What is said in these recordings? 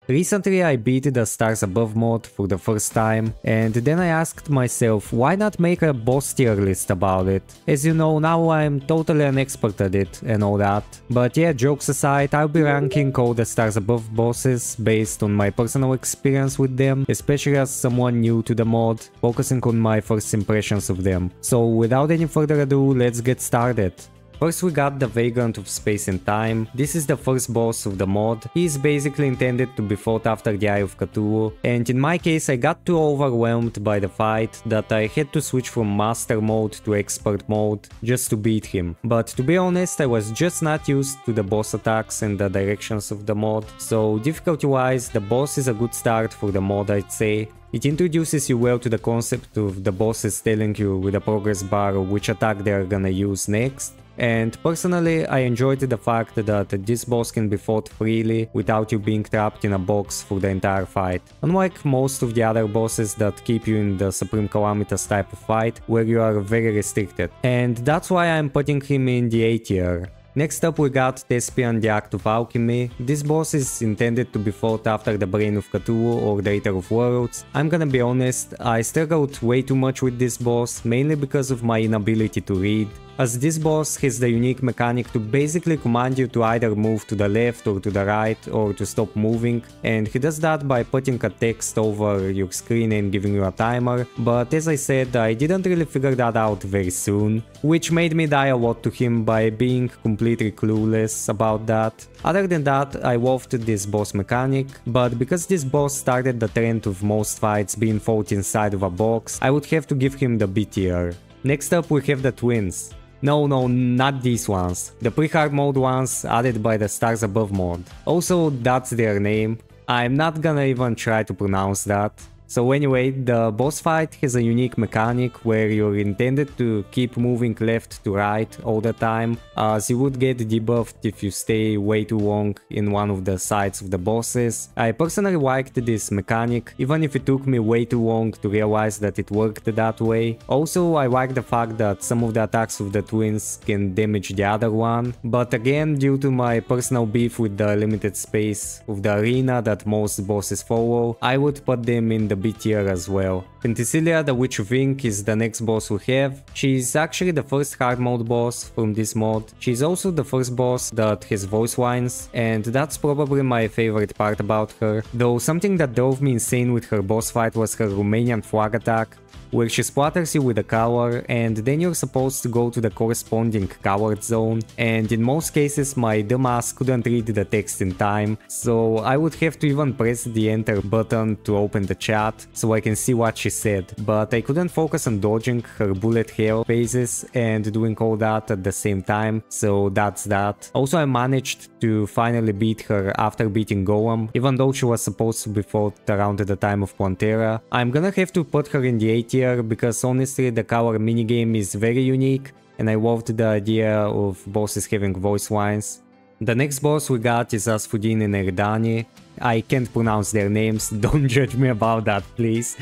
Recently I beat the Stars Above mod for the first time, and then I asked myself why not make a boss tier list about it. As you know, now I'm totally an expert at it and all that. But yeah, jokes aside, I'll be ranking all the Stars Above bosses based on my personal experience with them, especially as someone new to the mod, focusing on my first impressions of them. So without any further ado, let's get started. First we got the Vagrant of Space and Time. This is the first boss of the mod. He is basically intended to be fought after the Eye of Cthulhu, and in my case I got too overwhelmed by the fight that I had to switch from Master mode to Expert mode just to beat him. But to be honest, I was just not used to the boss attacks and the directions of the mod, so difficulty wise the boss is a good start for the mod, I'd say. It introduces you well to the concept of the bosses telling you with a progress bar which attack they are gonna use next. And personally, I enjoyed the fact that this boss can be fought freely without you being trapped in a box for the entire fight. Unlike most of the other bosses that keep you in the Supreme Calamitous type of fight, where you are very restricted. And that's why I'm putting him in the A tier. Next up we got Thespian, the Act of Alchemy. This boss is intended to be fought after the Brain of Cthulhu or the Eater of Worlds. I'm gonna be honest, I struggled way too much with this boss, mainly because of my inability to read, as this boss has the unique mechanic to basically command you to either move to the left or to the right or to stop moving, and he does that by putting a text over your screen and giving you a timer, but as I said, I didn't really figure that out very soon, which made me die a lot to him by being completely clueless about that. Other than that, I loved this boss mechanic, but because this boss started the trend of most fights being fought inside of a box, I would have to give him the B tier. Next up we have the Twins. No, not these ones. The pre-hard mode ones added by the Stars Above mod. Also, that's their name. I'm not gonna even try to pronounce that. So anyway, the boss fight has a unique mechanic where you're intended to keep moving left to right all the time, as you would get debuffed if you stay way too long in one of the sides of the bosses. I personally liked this mechanic, even if it took me way too long to realize that it worked that way. Also, I like the fact that some of the attacks of the Twins can damage the other one, but again, due to my personal beef with the limited space of the arena that most bosses follow, I would put them in the B tier as well. Penthesilea, the Witch of Ink, is the next boss we have. She's actually the first hard mode boss from this mod. She's also the first boss that has voice lines, and that's probably my favorite part about her. Though something that drove me insane with her boss fight was her Romanian flag attack, where she splatters you with a color and then you're supposed to go to the corresponding colored zone, and in most cases my dumbass couldn't read the text in time, so I would have to even press the enter button to open the chat so I can see what she said, but I couldn't focus on dodging her bullet hell phases and doing all that at the same time, so that's that. Also I managed to finally beat her after beating Golem, even though she was supposed to be fought around the time of Pantera. I'm gonna have to put her in the A tier because honestly the color minigame is very unique and I loved the idea of bosses having voice lines. The next boss we got is Asfudin and Erdani. I can't pronounce their names, don't judge me about that please.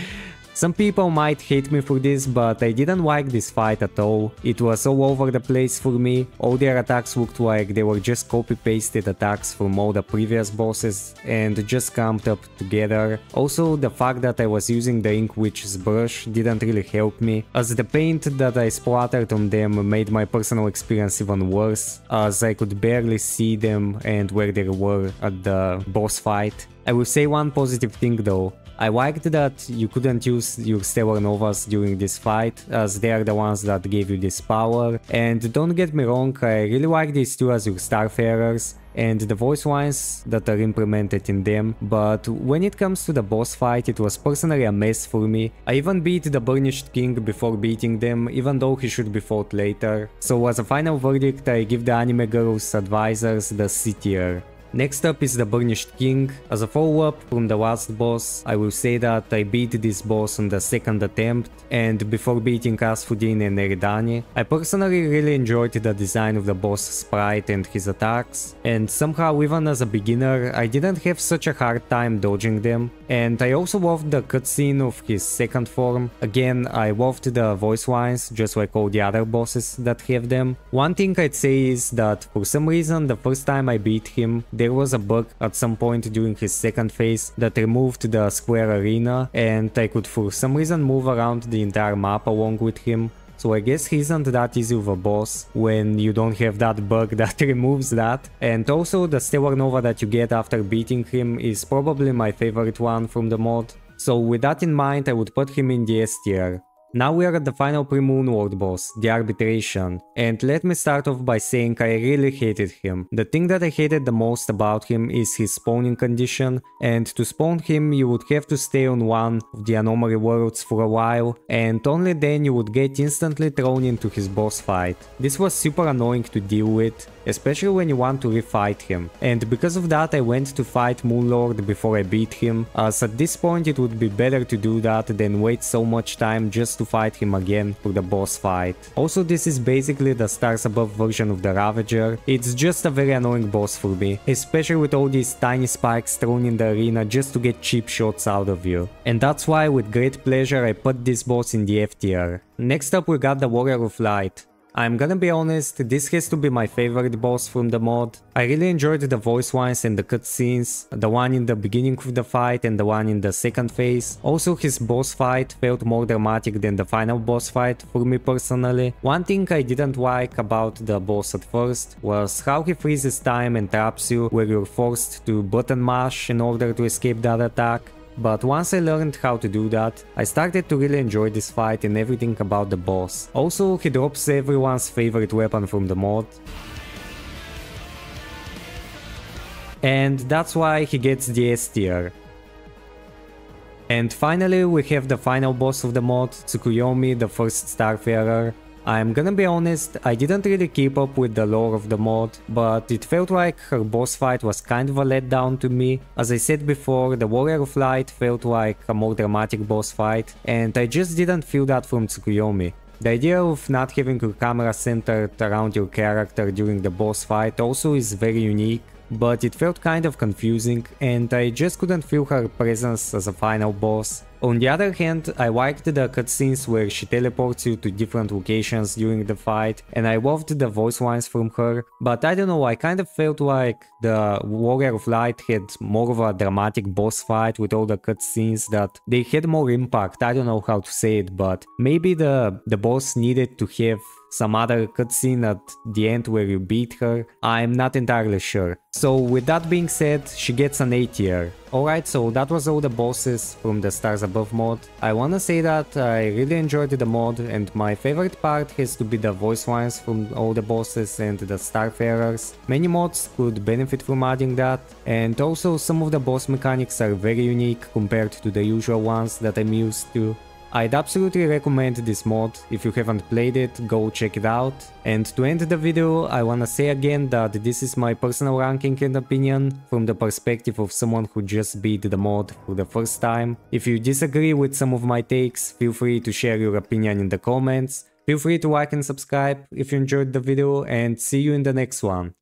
Some people might hate me for this, but I didn't like this fight at all. It was all over the place for me. All their attacks looked like they were just copy-pasted attacks from all the previous bosses and just clumped up together. Also, the fact that I was using the Ink Witch's brush didn't really help me, as the paint that I splattered on them made my personal experience even worse, as I could barely see them and where they were at the boss fight. I will say one positive thing though. I liked that you couldn't use your Stellar Novas during this fight, as they are the ones that gave you this power, and don't get me wrong, I really like these two as your Starfarers and the voice lines that are implemented in them, but when it comes to the boss fight it was personally a mess for me. I even beat the Burnished King before beating them, even though he should be fought later. So as a final verdict I give the Anime Girls Advisors the C tier. Next up is the Burnished King. As a follow-up from the last boss, I will say that I beat this boss on the second attempt, and before beating Asfudin and Eridani. I personally really enjoyed the design of the boss sprite and his attacks, and somehow even as a beginner I didn't have such a hard time dodging them. And I also loved the cutscene of his second form. Again, I loved the voice lines, just like all the other bosses that have them. One thing I'd say is that for some reason the first time I beat him, there there was a bug at some point during his second phase that removed the square arena, and I could for some reason move around the entire map along with him. So I guess he isn't that easy of a boss when you don't have that bug that removes that. And also the Stellar Nova that you get after beating him is probably my favorite one from the mod. So with that in mind, I would put him in the S tier. Now we are at the final pre-Moon World boss, the Arbitration, and let me start off by saying I really hated him. The thing that I hated the most about him is his spawning condition, and to spawn him you would have to stay on one of the anomaly worlds for a while, and only then you would get instantly thrown into his boss fight. This was super annoying to deal with, especially when you want to refight him, and because of that I went to fight Moonlord before I beat him, as at this point it would be better to do that than wait so much time just to fight him again for the boss fight. Also, this is basically the Stars Above version of the Ravager. It's just a very annoying boss for me, especially with all these tiny spikes thrown in the arena just to get cheap shots out of you. And that's why with great pleasure I put this boss in the F tier. Next up we got the Warrior of Light. I'm gonna be honest, this has to be my favorite boss from the mod. I really enjoyed the voice lines and the cutscenes, the one in the beginning of the fight and the one in the second phase. Also his boss fight felt more dramatic than the final boss fight for me personally. One thing I didn't like about the boss at first was how he freezes time and traps you where you're forced to button mash in order to escape that attack. But once I learned how to do that, I started to really enjoy this fight and everything about the boss. Also, he drops everyone's favorite weapon from the mod. And that's why he gets the S tier. And finally we have the final boss of the mod, Tsukuyomi, the first Starfarer. I'm gonna be honest, I didn't really keep up with the lore of the mod, but it felt like her boss fight was kind of a letdown to me. As I said before, the Warrior of Light felt like a more dramatic boss fight, and I just didn't feel that from Tsukuyomi. The idea of not having your camera centered around your character during the boss fight also is very unique, but it felt kind of confusing, and I just couldn't feel her presence as a final boss. On the other hand, I liked the cutscenes where she teleports you to different locations during the fight, and I loved the voice lines from her, but I don't know, I kind of felt like the Warrior of Light had more of a dramatic boss fight with all the cutscenes, that they had more impact. I don't know how to say it, but maybe the boss needed to have some other cutscene at the end where you beat her. I'm not entirely sure. So with that being said, she gets an A tier. Alright, so that was all the bosses from the Stars Above mod. I wanna say that I really enjoyed the mod, and my favorite part has to be the voice lines from all the bosses and the Starfarers. Many mods could benefit from adding that, and also some of the boss mechanics are very unique compared to the usual ones that I'm used to. I'd absolutely recommend this mod. If you haven't played it, go check it out. And to end the video, I wanna say again that this is my personal ranking and opinion from the perspective of someone who just beat the mod for the first time. If you disagree with some of my takes, feel free to share your opinion in the comments. Feel free to like and subscribe if you enjoyed the video, and see you in the next one.